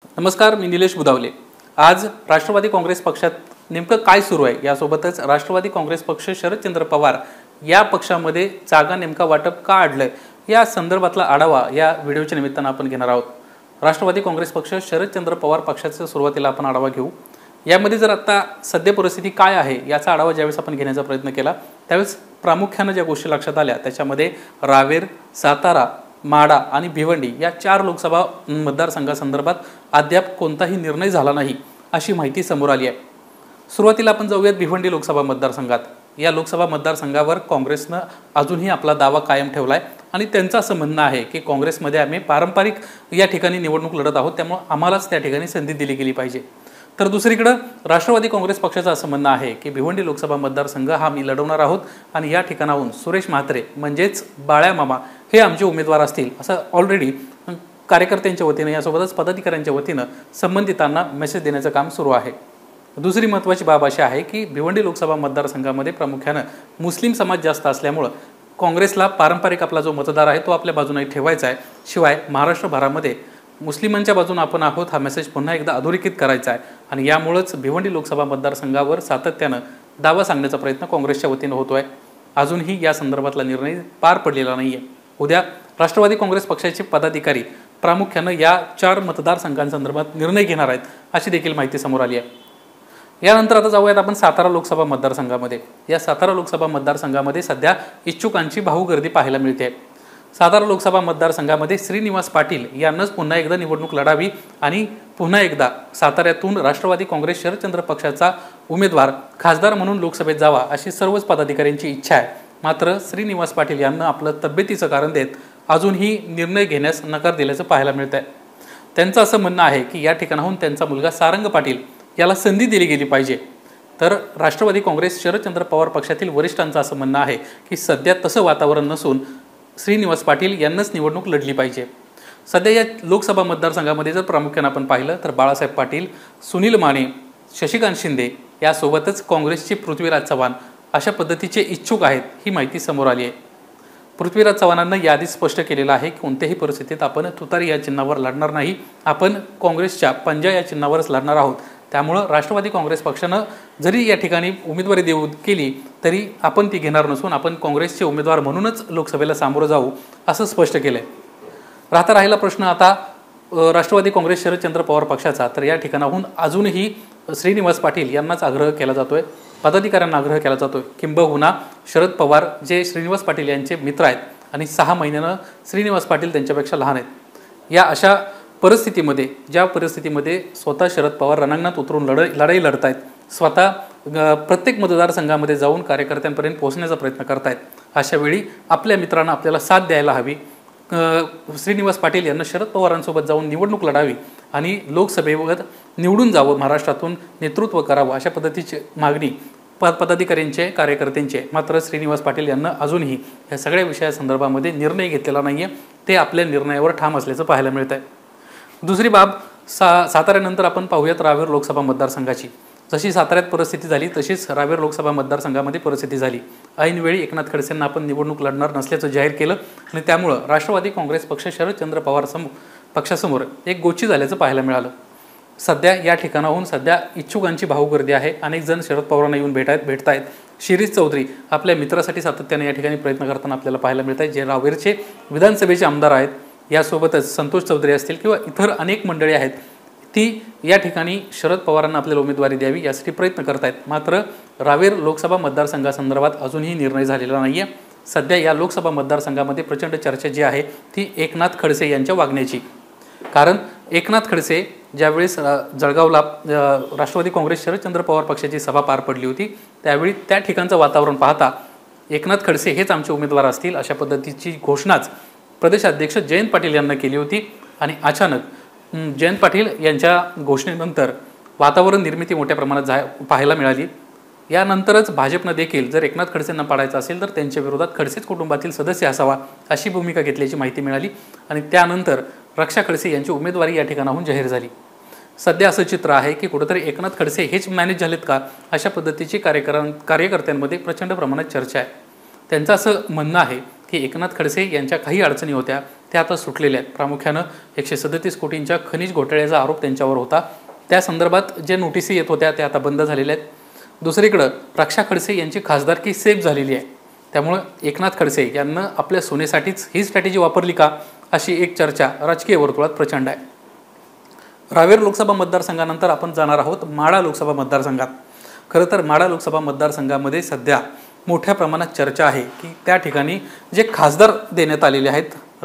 नमस्कार, मी निलेश बुदावले। आज राष्ट्रवादी काँग्रेस पक्षात नेमकं काय सुरू आहे यासोबतच राष्ट्रवादी काँग्रेस पक्ष शरदचंद्र पवार या पक्षामध्ये जागा नेमका वाटप का अडलंय या संदर्भातला आढावा या व्हिडिओच्या निमित्तानं आपण घेणार आहोत। राष्ट्रवादी काँग्रेस पक्ष शरदचंद्र पवार पक्षाचा सुरुवातीला आपण आढावा घेऊ। यामध्ये जर आता सध्या परिस्थिती काय आहे याचा आढावा ज्यावेळेस आपण घेण्याचा प्रयत्न केला त्यावेळेस प्रामुख्याने ज्या गोष्टी लक्षात आल्या त्याच्यामध्ये रावेर, सातारा, माडा आणि भिवंडी या 4 लोकसभा मतदारसंघासंदर्भात अद्याप कोणताही निर्णय झाला नाही अशी माहिती समोर आली आहे। सुरुवातीला आपण जाऊयात भिवंडी लोकसभा मतदारसंघात। या लोकसभा मतदारसंघावर काँग्रेसनं अजूनही आपला दावा कायम ठेवलाय आणि त्यांचं असं म्हणणं आहे की काँग्रेसमध्ये आम्ही पारंपरिक या ठिकाणी निवडणूक लढत आहोत, त्यामुळे आम्हालाच त्या ठिकाणी संधी दिली गेली पाहिजे। तर दुसरीकडे राष्ट्रवादी काँग्रेस पक्षाचं असं म्हणणं आहे की भिवंडी लोकसभा मतदारसंघ हा मी लढवणार आहोत आणि या ठिकाणाहून सुरेश म्हात्रे म्हणजेच बाळ्या मामा हे आमचे उमेदवार असतील असं ऑलरेडी कार्यकर्त्यांच्या वतीने यासोबतच पदाधिकाऱ्यांच्या वतीने संबंधितांना मेसेज देण्याचं काम सुरू आहे। दुसरी महत्त्वाची बाब अशी आहे की भिवंडी लोकसभा मतदारसंघामध्ये प्रामुख्याने मुस्लिम समाज जास्त असल्यामुळे काँग्रेसला पारंपरिक आपला जो मतदार आहे तो आपल्या बाजूने ठेवायचा आहे। शिवाय महाराष्ट्रभरामध्ये मुस्लिमांच्या बाजूने आपण आहोत हा मेसेज पुन्हा एकदा अधोरेखित करायचा आहे आणि यामुळेच भिवंडी लोकसभा मतदारसंघावर सातत्याने दावा सांगण्याचा प्रयत्न काँग्रेसच्या वतीने होतोय। अजूनही या संदर्भातला निर्णय पार पडलेला नाहीये। उद्या राष्ट्रवादी काँग्रेस पक्षाचे पदाधिकारी प्रामुख्याने या 4 मतदारसंघांसंदर्भात निर्णय घेणार आहेत अशी देखील माहिती समोर आली आहे। यानंतर आता जाऊयात आपण सातारा लोकसभा मतदारसंघामध्ये। या सातारा लोकसभा मतदारसंघामध्ये सध्या इच्छुकांची भाऊगर्दी पाहायला मिळते। सातारा लोकसभा मतदारसंघामध्ये श्रीनिवास पाटील यांनाच पुन्हा एकदा निवडणूक लढावी आणि पुन्हा एकदा साताऱ्यातून राष्ट्रवादी काँग्रेस शरदचंद्र पक्षाचा उमेदवार खासदार म्हणून लोकसभेत जावा अशी सर्वच पदाधिकाऱ्यांची इच्छा आहे। मात्र श्रीनिवास पाटील यांना आपलं तब्येतीचं कारण देत अजूनही निर्णय घेण्यास नकार दिल्याचं पाहायला मिळत आहे। त्यांचं असं म्हणणं आहे की या ठिकाणाहून त्यांचा मुलगा सारंग पाटील याला संधी दिली गेली पाहिजे। तर राष्ट्रवादी काँग्रेस शरदचंद्र पवार पक्षातील वरिष्ठांचं असं म्हणणं आहे की सध्या तसं वातावरण नसून श्रीनिवास पाटील यांनाच निवडणूक लढली पाहिजे। सध्या या लोकसभा मतदारसंघामध्ये जर प्रामुख्याने आपण पाहिलं तर बाळासाहेब पाटील, सुनील माने, शशिकांत शिंदे यासोबतच काँग्रेसचे पृथ्वीराज चव्हाण अशा पद्धतीचे इच्छुक आहेत ही माहिती समोर आली आहे। पृथ्वीराज चव्हाणांना याआधी स्पष्ट केलेलं आहे की कोणत्याही परिस्थितीत आपण तुतारी या चिन्हावर लढणार नाही, आपण काँग्रेसच्या पंजा या चिन्हावरच लढणार आहोत। त्यामुळे राष्ट्रवादी काँग्रेस पक्षानं जरी या ठिकाणी उमेदवारी देऊ केली तरी आपण ती घेणार नसून आपण काँग्रेसचे उमेदवार म्हणूनच लोकसभेला सामोरं जाऊ असं स्पष्ट केलंय। राहता राहिला प्रश्न आता राष्ट्रवादी काँग्रेस शरदचंद्र पवार पक्षाचा। तर या ठिकाणाहून अजूनही श्रीनिवास पाटील यांनाच आग्रह केला जातोय, पदाधिकाऱ्यांना आग्रह केला जातोय, किंबहुना शरद पवार जे श्रीनिवास पाटील यांचे मित्र आहेत आणि 6 महिन्यानं श्रीनिवास पाटील त्यांच्यापेक्षा लहान आहेत, या अशा परिस्थितीमध्ये ज्या परिस्थितीमध्ये स्वतः शरद पवार रणांगणात उतरून लढाई लढतायत, स्वतः प्रत्येक मतदारसंघामध्ये जाऊन कार्यकर्त्यांपर्यंत पोहोचण्याचा प्रयत्न करतायत, अशा वेळी आपल्या मित्रांना आपल्याला साथ द्यायला हवी। श्रीनिवास पाटील यांना शरद पवारांसोबत जाऊन निवडणूक लढावी आणि लोकसभेवर निवडून जावं, महाराष्ट्रातून नेतृत्व करावं अशा पद्धतीची मागणी पदाधिकाऱ्यांचे कार्यकर्त्यांचे। मात्र श्रीनिवास पाटील यांना अजूनही या सगळ्या विषयासंदर्भामध्ये निर्णय घेतलेला नाहीये, ते आपल्या निर्णयावर ठाम असल्याचं पाहायला मिळत आहे। दुसरी बाब साताऱ्यानंतर आपण पाहूयात रावेर लोकसभा मतदारसंघाची। जशी साताऱ्यात परिस्थिती झाली तशीच रावेर लोकसभा मतदारसंघामध्ये परिस्थिती झाली। ऐनवेळी एकनाथ खडसेंना आपण निवडणूक लढणार नसल्याचं जाहीर केलं आणि त्यामुळं राष्ट्रवादी काँग्रेस पक्ष शरदचंद्र पवार पक्षासमोर एक गोची झाल्याचं पाहायला मिळालं। सध्या या ठिकाणाहून सध्या इच्छुकांची भाऊगर्दी आहे। अनेक जण शरद पवारांना येऊन भेटतायत। शिरीष चौधरी आपल्या मित्रासाठी सातत्याने या ठिकाणी प्रयत्न करताना आपल्याला पाहायला मिळत आहे, जे रावेरचे विधानसभेचे आमदार आहेत। यासोबतच संतोष चौधरी असतील किंवा इतर अनेक मंडळी आहेत, ती या ठिकाणी शरद पवारांना आपल्याला उमेदवारी द्यावी यासाठी प्रयत्न करतायत। मात्र रावेर लोकसभा मतदारसंघासंदर्भात अजूनही निर्णय झालेला नाहीये। सध्या या लोकसभा मतदारसंघामध्ये प्रचंड चर्चा जी आहे ती एकनाथ खडसे यांच्या वागण्याची। कारण एकनाथ खडसे ज्यावेळेस जळगावला राष्ट्रवादी काँग्रेस शरदचंद्र पवार पक्षाची सभा पार पडली होती त्यावेळी त्या ठिकाणचं वातावरण पाहता एकनाथ खडसे हेच आमचे उमेदवार असतील अशा पद्धतीची घोषणाच प्रदेशाध्यक्ष जयंत पाटील यांना केली होती आणि अचानक जयंत पाटील यांच्या घोषणेनंतर वातावरण निर्मिती मोठ्या प्रमाणात पाहायला मिळाली। यानंतरच भाजपनं देखील जर एकनाथ खडसेंना पाडायचं असेल तर त्यांच्या विरोधात खडसेच कुटुंबातील सदस्य असावा अशी भूमिका घेतल्याची माहिती मिळाली आणि त्यानंतर रक्षा खडसे यांची उमेदवारी या ठिकाणाहून जाहीर झाली। सध्या असं चित्र आहे की कुठेतरी एकनाथ खडसे हेच मॅनेज झालेत का अशा पद्धतीची कार्यकर्त्यांमध्ये प्रचंड प्रमाणात चर्चा आहे। त्यांचं असं म्हणणं आहे की एकनाथ खडसे यांच्या काही अडचणी होत्या ते आता सुटलेले आहेत। प्रामुख्यानं 137 कोटींच्या खनिज घोटाळ्याचा आरोप त्यांच्यावर होता, त्या संदर्भात जे नोटिसी येत होत्या त्या आता बंद झालेल्या आहेत। दुसरीकडं रक्षा खडसे यांची खासदारकी सेफ झालेली आहे, त्यामुळे एकनाथ खडसे यांना आपल्या सोनेसाठीच ही स्ट्रॅटेजी वापरली का अशी एक चर्चा राजकीय वर्तुळात प्रचंड आहे। रावेर लोकसभा मतदारसंघानंतर आपण जाणार आहोत माढा लोकसभा मतदारसंघात। खरं तर माढा लोकसभा मतदारसंघामध्ये सध्या मोठ्या प्रमाणात चर्चा आहे की त्या ठिकाणी जे खासदार देण्यात आलेले आहेत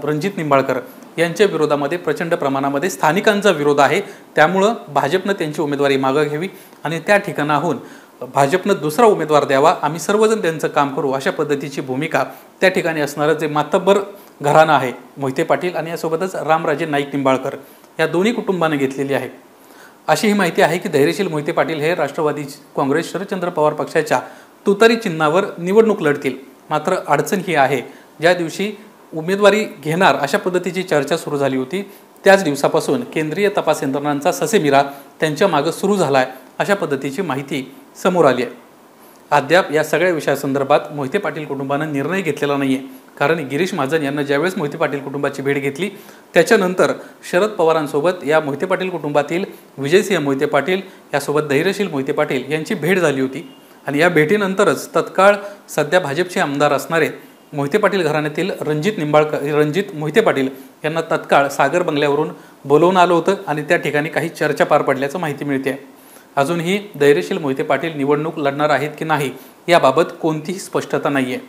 रणजित निंबाळकर यांच्या विरोधामध्ये प्रचंड प्रमाणामध्ये स्थानिकांचा विरोध आहे, त्यामुळं भाजपनं त्यांची उमेदवारी मागं घ्यावी आणि त्या ठिकाणाहून भाजपनं दुसरा उमेदवार द्यावा, आम्ही सर्वजण त्यांचं काम करू अशा पद्धतीची भूमिका त्या ठिकाणी असणारं जे मातब्बर घराणं आहे मोहिते पाटील आणि यासोबतच रामराजे नाईक निंबाळकर या दोन्ही कुटुंबाने घेतलेली आहे। अशी ही माहिती आहे की धैर्यशील मोहिते पाटील हे राष्ट्रवादी काँग्रेस शरदचंद्र पवार पक्षाच्या तुतारी चिन्हावर निवडणूक लढतील। मात्र अडचण ही आहे, ज्या दिवशी उमेदवारी घेणार अशा पद्धतीची चर्चा सुरू झाली होती त्याच दिवसापासून केंद्रीय तपास यंत्रणांचा ससेमिरा त्यांच्या मागे सुरू झाला आहे अशा पद्धतीची माहिती समोर आली आहे। अद्याप या सगळ्या विषयासंदर्भात मोहिते पाटील कुटुंबानं निर्णय घेतलेला नाही आहे, कारण गिरीश महाजन यांना ज्यावेळेस मोहिते पाटील कुटुंबाची भेट घेतली त्याच्यानंतर शरद पवारांसोबत या मोहिते पाटील कुटुंबातील विजयसिंह मोहिते पाटील यासोबत धैर्यशील मोहिते पाटील यांची भेट झाली होती आणि या भेटीनंतरच तत्काळ सध्या भाजपचे आमदार असणारे मोहिते पाटील घराण्यातील रणजित मोहिते पाटील यांना तत्काळ सागर बंगल्यावरून बोलवून आलं होतं आणि त्या ठिकाणी काही चर्चा पार पडल्याचं माहिती मिळते आहे। अजूनही धैर्यशील मोहिते पाटील निवडणूक लढणार आहेत की नाही याबाबत कोणतीही स्पष्टता नाही आहे।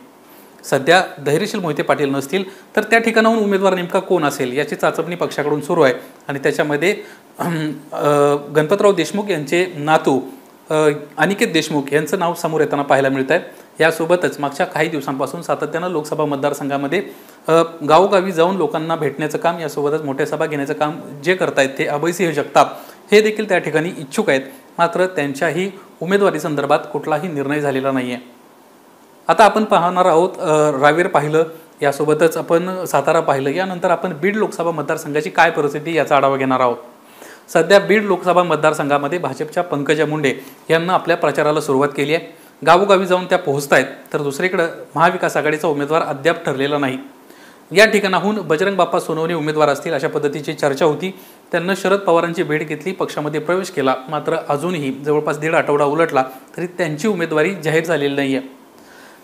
सध्या धैर्यशील मोहिते पाटील नसतील तर त्या ठिकाणाहून उमेदवार नेमका कोण असेल याची चाचपणी पक्षाकडून सुरू आहे आणि त्याच्यामध्ये गणपतराव देशमुख यांचे नातू अनिकेत देशमुख यांचं नाव समोर येताना पाहायला मिळत आहे। यासोबतच मागच्या काही दिवसांपासून सातत्यानं लोकसभा मतदारसंघामध्ये गावोगावी जाऊन लोकांना भेटण्याचं काम यासोबतच मोठ्या सभा घेण्याचं काम जे करतायत ते अभयसिंह जगताप हे देखील त्या ठिकाणी इच्छुक आहेत, मात्र त्यांच्याही उमेदवारी संदर्भात कुठलाही निर्णय झालेला नाही आहे। आता आपण पाहणार आहोत रावेर पाहिलं, यासोबतच आपण सातारा पाहिलं, यानंतर आपण बीड लोकसभा मतदारसंघाची काय परिस्थिती याचा आढावा घेणार आहोत। सध्या बीड लोकसभा मतदारसंघामध्ये भाजपच्या पंकजा मुंडे यांना आपल्या प्रचाराला सुरुवात केली आहे, गावोगावी जाऊन त्या पोहोचत आहेत, तर दुसरीकडे महाविकास आघाडीचा उमेदवार अद्याप ठरलेला नाही। या ठिकाणाहून बजरंग बाप्पा सोनवणे उमेदवार असतील अशा पद्धतीची चर्चा होती, त्यांना शरद पवारांची भेट घेतली, पक्षामध्ये प्रवेश केला, मात्र अजूनही जवळपास 1.5 आठवडा उलटला तरी त्यांची उमेदवारी जाहीर झालेली नाही आहे।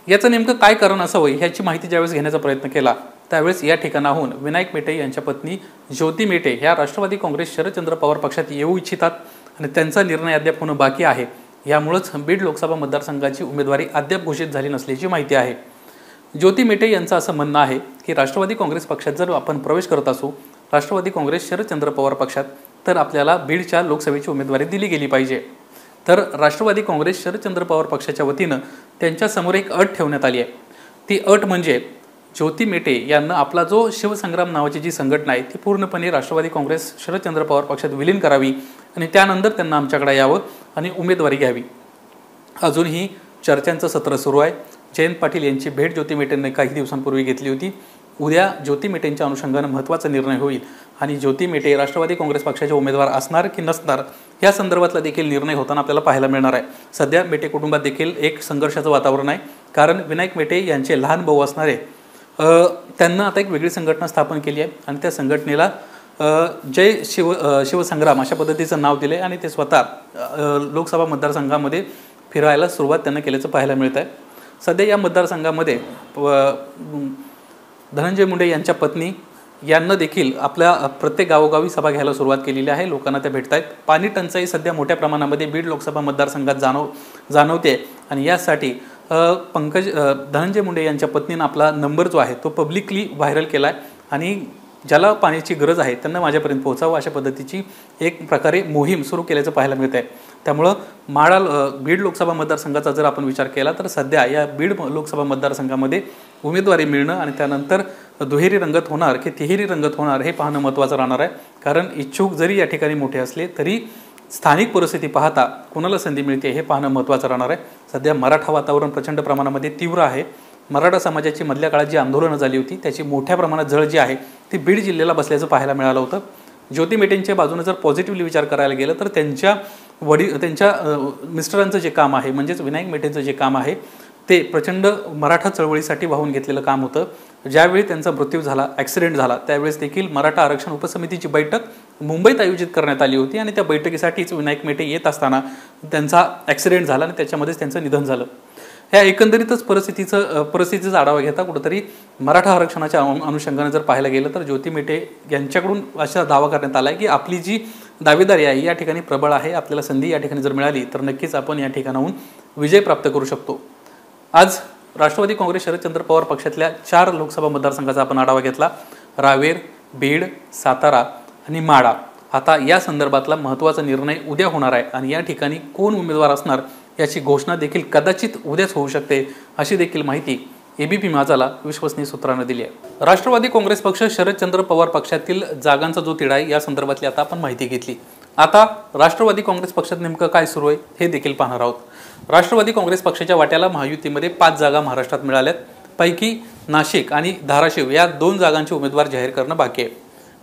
याचं नेमकं काय कारण असावं ह्याची माहिती ज्यावेळेस घेण्याचा प्रयत्न केला त्यावेळेस या ठिकाणाहून विनायक मेटे यांच्या पत्नी ज्योती मेटे ह्या राष्ट्रवादी काँग्रेस शरदचंद्र पवार पक्षात येऊ इच्छितात आणि त्यांचा निर्णय अद्याप होणं बाकी आहे। यामुळेच बीड लोकसभा मतदारसंघाची उमेदवारी अद्याप घोषित झाली नसल्याची माहिती आहे। ज्योती मेटे यांचं असं म्हणणं आहे की राष्ट्रवादी काँग्रेस पक्षात जर आपण प्रवेश करत असू, राष्ट्रवादी काँग्रेस शरदचंद्र पवार पक्षात, तर आपल्याला बीडच्या लोकसभेची उमेदवारी दिली गेली पाहिजे। तर राष्ट्रवादी काँग्रेस शरदचंद्र पवार पक्षाच्या वतीनं त्यांच्यासमोर एक अट ठेवण्यात आली आहे। ती अट म्हणजे ज्योती मेटे यांना आपला जो शिवसंग्राम नावाची जी संघटना आहे ती पूर्णपणे राष्ट्रवादी काँग्रेस शरदचंद्र पवार पक्षात विलीन करावी आणि त्यानंतर त्यांना आमच्याकडे यावं आणि उमेदवारी घ्यावी। अजूनही चर्चांचं सत्र सुरू आहे। जयंत पाटील यांची भेट ज्योती मेटेंनी काही दिवसांपूर्वी घेतली होती। उद्या ज्योती मेटेंच्या अनुषंगाने महत्त्वाचा निर्णय होईल आणि ज्योती मेटे राष्ट्रवादी काँग्रेस पक्षाचे उमेदवार असणार की नसणार या संदर्भातला देखील निर्णय होताना आपल्याला पाहायला मिळणार आहे। सध्या मेटे कुटुंबात देखील एक संघर्षाचं वातावरण आहे, कारण विनायक मेटे यांचे लहान भाऊ असणारे त्यांना आता एक वेगळी संघटना स्थापन केली आहे आणि त्या संघटनेला शिवसंग्राम अशा पद्धतीचं नाव दिले आणि ते स्वतः लोकसभा मतदारसंघामध्ये फिरायला सुरुवात त्यांना केल्याचं पाहायला मिळत आहे। सध्या या मतदारसंघामध्ये धनंजय मुंडे यांच्या पत्नी यांना देखील आपल्या प्रत्येक गावोगावी सभा घ्यायला सुरुवात केलेली आहे, लोकांना त्या भेटत आहेत। पाणी टंचाई सध्या मोठ्या प्रमाणामध्ये बीड लोकसभा मतदारसंघात जाणवते आणि यासाठी धनंजय मुंडे यांच्या पत्नीनं आपला नंबर जो आहे तो पब्लिकली व्हायरल केला आहे आणि ज्याला पाण्याची गरज आहे त्यांना माझ्यापर्यंत पोहोचावं अशा पद्धतीची एक प्रकारे मोहीम सुरू केल्याचं पाहायला मिळत आहे। त्यामुळं बीड लोकसभा मतदारसंघाचा जर आपण विचार केला तर सध्या या बीड लोकसभा मतदारसंघामध्ये उमेदवारी मिळणं आणि त्यानंतर दुहेरी रंगत होणार की तिहेरी रंगत होणार हे पाहणं महत्त्वाचं राहणार आहे, कारण इच्छुक जरी या ठिकाणी मोठे असले तरी स्थानिक परिस्थिती पाहता कोणाला संधी मिळते हे पाहणं महत्त्वाचं राहणार आहे। सध्या मराठा वातावरण प्रचंड प्रमाणामध्ये तीव्र आहे। मराठा समाजाची मधल्या काळात जी आंदोलनं झाली होती त्याची मोठ्या प्रमाणात झळ जी आहे ती बीड जिल्ह्याला बसल्याचं पाहायला मिळालं होतं। ज्योती मेटेंच्या बाजूने जर पॉझिटिव्हली विचार करायला गेलं तर त्यांच्या मिस्टरांचं जे काम आहे म्हणजेच विनायक मेटेंचं जे काम आहे ते प्रचंड मराठा चळवळीसाठी वाहून घेतलेलं काम होतं। ज्यावेळी त्यांचा मृत्यू झाला, ॲक्सिडेंट झाला, त्यावेळेस देखील मराठा आरक्षण उपसमितीची बैठक मुंबईत आयोजित करण्यात आली होती आणि त्या बैठकीसाठीच विनायक मेटे येत असताना त्यांचा ॲक्सिडेंट झाला आणि त्याच्यामध्येच त्यांचं निधन झालं. ह्या एकंदरीतच परिस्थितीचा आढावा घेता कुठंतरी मराठा आरक्षणाच्या अनुषंगाने जर पाहायला गेलं तर ज्योती मेटे यांच्याकडून असा दावा करण्यात आला आहे की आपली जी दावेदारी आहे या ठिकाणी प्रबळ आहे, आपल्याला संधी या ठिकाणी जर मिळाली तर नक्कीच आपण या ठिकाणाहून विजय प्राप्त करू शकतो. आज राष्ट्रवादी काँग्रेस शरदचंद्र पवार पक्षातल्या 4 लोकसभा मतदारसंघाचा आपण आढावा घेतला. रावेर, बीड, सातारा आणि माढा. आता या संदर्भातला महत्त्वाचा निर्णय उद्या होणार आहे आणि या ठिकाणी कोण उमेदवार असणार याची घोषणा देखील कदाचित उद्याच होऊ शकते, अशी देखील माहिती एबीपी माझाला विश्वसनीय सूत्रांनी दिली आहे. राष्ट्रवादी काँग्रेस पक्ष शरदचंद्र पवार पक्षातील जागांचा जो तिढा आहे या संदर्भातली आता आपण माहिती घेतली. आता राष्ट्रवादी काँग्रेस पक्षात नेमकं काय सुरू आहे हे देखील पाहणार आहोत. राष्ट्रवादी काँग्रेस पक्षाच्या वाट्याला महायुतीमध्ये 5 जागा महाराष्ट्रात मिळाल्यात. पैकी नाशिक आणि धाराशिव या 2 जागांचे उमेदवार जाहीर करणं बाकी आहे.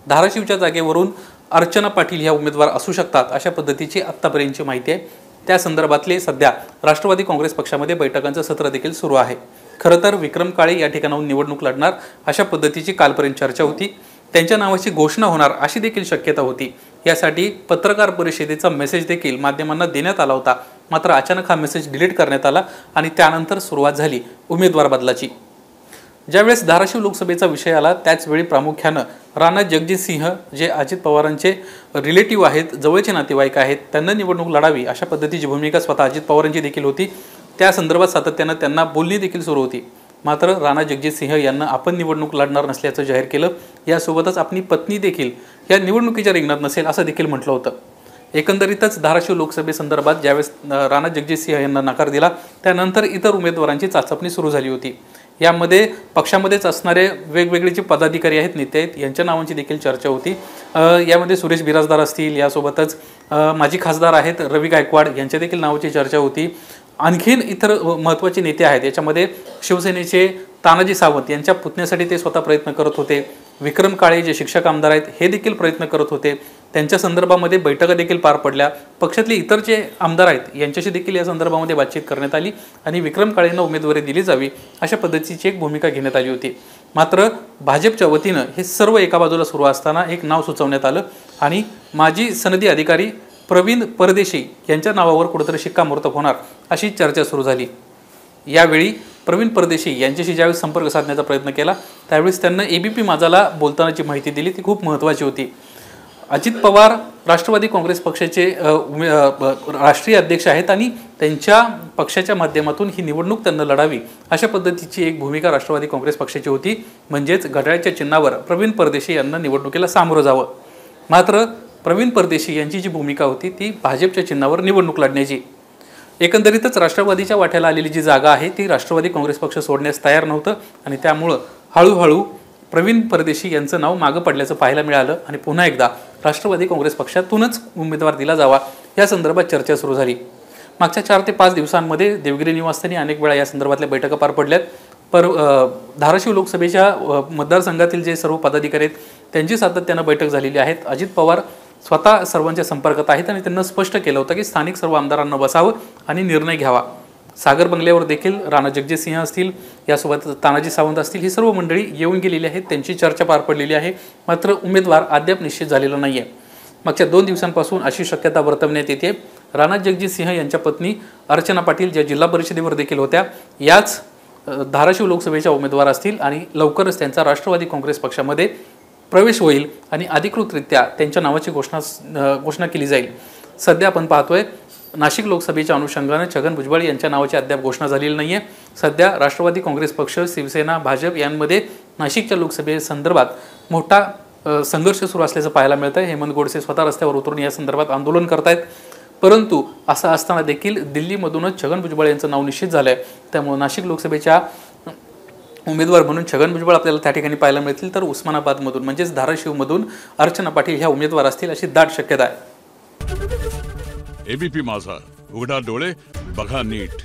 धाराशिवच्या जागेवरून अर्चना पाटील ह्या उमेदवार असू शकतात अशा पद्धतीची आत्तापर्यंतची माहिती आहे. त्या संदर्भातले सध्या राष्ट्रवादी काँग्रेस पक्षामध्ये बैठकांचं सत्र देखील सुरू आहे. खरं तर विक्रम काळे या ठिकाणाहून निवडणूक लढणार अशा पद्धतीची कालपर्यंत चर्चा होती. त्यांच्या नावाची घोषणा होणार अशी देखील शक्यता होती. यासाठी पत्रकार परिषदेचा मेसेज देखील माध्यमांना देण्यात आला होता. मात्र अचानक हा मेसेज डिलीट करण्यात आला आणि त्यानंतर सुरुवात झाली उमेदवार बदलाची. ज्यावेळेस धाराशिव लोकसभेचा विषय आला त्याचवेळी प्रामुख्यानं राणा जगजितसिंह जे अजित पवारांचे रिलेटिव्ह आहेत, जवळचे नातेवाईक आहेत, त्यांना निवडणूक लढावी अशा पद्धतीची भूमिका स्वतः अजित पवारांची देखील होती. त्या संदर्भात सातत्यानं त्यांना बोलणी देखील सुरू होती. मात्र राणा जगजितसिंह यांना आपण निवडणूक लढणार नसल्याचं जाहीर केलं. यासोबतच आपली पत्नी देखील या निवडणुकीच्या रिंगणात नसेल असं देखील म्हटलं होतं. एकंदरीतच धाराशिव लोकसभेसंदर्भात ज्यावेळेस राणा जगजितसिंह यांना नकार दिला त्यानंतर इतर उमेदवारांची चाचपणी सुरू झाली होती. यामध्ये पक्षामध्येच असणारे वेगवेगळे जे पदाधिकारी आहेत, नेते आहेत, यांच्या नावांची देखील चर्चा होती. यामध्ये सुरेश बिराजदार असतील, यासोबतच माजी खासदार आहेत रवी गायकवाड यांच्या देखील नावाची चर्चा होती. आणखीन इतर महत्त्वाचे नेते आहेत. याच्यामध्ये शिवसेनेचे तानाजी सावंत यांच्या पुतण्यासाठी ते स्वतः प्रयत्न करत होते. विक्रम काळे जे शिक्षक आमदार आहेत हे देखील प्रयत्न करत होते. त्यांच्या संदर्भामध्ये बैठका देखील पार पडल्या. पक्षातले इतर जे आमदार आहेत यांच्याशी देखील या संदर्भामध्ये बातचीत करण्यात आली आणि विक्रम काळेंना उमेदवारी दिली जावी अशा पद्धतीची एक भूमिका घेण्यात आली होती. मात्र भाजपच्या वतीनं हे सर्व एका बाजूला सुरू असताना एक नाव सुचवण्यात आलं आणि माजी सनदी अधिकारी प्रवीण परदेशी यांच्या नावावर कुठेतरी शिक्कामोर्तब होणार अशी चर्चा सुरू झाली. यावेळी प्रवीण परदेशी यांच्याशी ज्यावेळेस संपर्क साधण्याचा प्रयत्न केला त्यावेळेस त्यांना एबीपी माझाला बोलतानाची माहिती दिली ती खूप महत्त्वाची होती. अजित पवार राष्ट्रवादी काँग्रेस पक्षाचे राष्ट्रीय अध्यक्ष आहेत आणि त्यांच्या पक्षाच्या माध्यमातून ही निवडणूक त्यांना लढावी अशा पद्धतीची एक भूमिका राष्ट्रवादी काँग्रेस पक्षाची होती. म्हणजेच घड्याळाच्या चिन्हावर प्रवीण परदेशी यांना निवडणुकीला सामोरं जावं. मात्र प्रवीण परदेशी यांची जी भूमिका होती ती भाजपच्या चिन्हावर निवडणूक लढण्याची. एकंदरीतच राष्ट्रवादीच्या वाट्याला आलेली जी जागा आहे ती राष्ट्रवादी काँग्रेस पक्ष सोडण्यास तयार नव्हतं आणि त्यामुळं हळूहळू प्रवीण परदेशी यांचं नाव मागं पडल्याचं पाहायला मिळालं आणि पुन्हा एकदा राष्ट्रवादी काँग्रेस पक्षातूनच उमेदवार दिला जावा या संदर्भात चर्चा सुरू झाली. मागच्या 4 ते 5 दिवसांमध्ये देवगिरी निवासस्थानी अनेक वेळा या संदर्भातल्या बैठका पार पडल्यात. धाराशिव लोकसभेच्या मतदारसंघातील जे सर्व पदाधिकारी आहेत त्यांची सातत्यानं बैठक झालेली आहेत. अजित पवार स्वतः सर्वांच्या संपर्कात आहेत आणि त्यांना स्पष्ट केलं होतं की स्थानिक सर्व आमदारांना बसावं आणि निर्णय घ्यावा. सागर बंगल्यावर देखील राणा जगजितसिंह असतील, यासोबत तानाजी सावंत असतील, ही सर्व मंडळी येऊन गेलेली आहेत. त्यांची चर्चा पार पडलेली आहे. मात्र उमेदवार अद्याप निश्चित झालेला नाही आहे. मागच्या 2 दिवसांपासून अशी शक्यता वर्तवण्यात येते राणा जगजितसिंह यांच्या पत्नी अर्चना पाटील ज्या जिल्हा परिषदेवर देखील होत्या याच धाराशिव लोकसभेच्या उमेदवार असतील आणि लवकरच त्यांचा राष्ट्रवादी काँग्रेस पक्षामध्ये प्रवेश होईल आणि अधिकृतरित्या त्यांच्या नावाची घोषणा केली जाईल. सध्या आपण पाहतोय नाशिक लोकसभेच्या अनुषंगाने छगन भुजबळ यांच्या नावाची अद्याप घोषणा झालेली नाही आहे. सध्या राष्ट्रवादी काँग्रेस पक्ष, शिवसेना, भाजप यांमध्ये नाशिकच्या लोकसभेसंदर्भात मोठा संघर्ष सुरू असल्याचं पाहायला मिळतं आहे. हेमंत गोडसे स्वतः रस्त्यावर उतरून या संदर्भात आंदोलन करतायत. परंतु असं असताना देखील दिल्लीमधूनच छगन भुजबळ यांचं नाव निश्चित झालं आहे. त्यामुळे नाशिक लोकसभेच्या उमेदवार म्हणून छगन भुजबळ आपल्याला त्या ठिकाणी पाहायला मिळतील, तर उस्मानाबादमधून म्हणजेच धाराशिवमधून अर्चना पाटील ह्या उमेदवार असतील अशी दाट शक्यता आहे. एबीपी माझा, उघडा डोळे बघा नीट.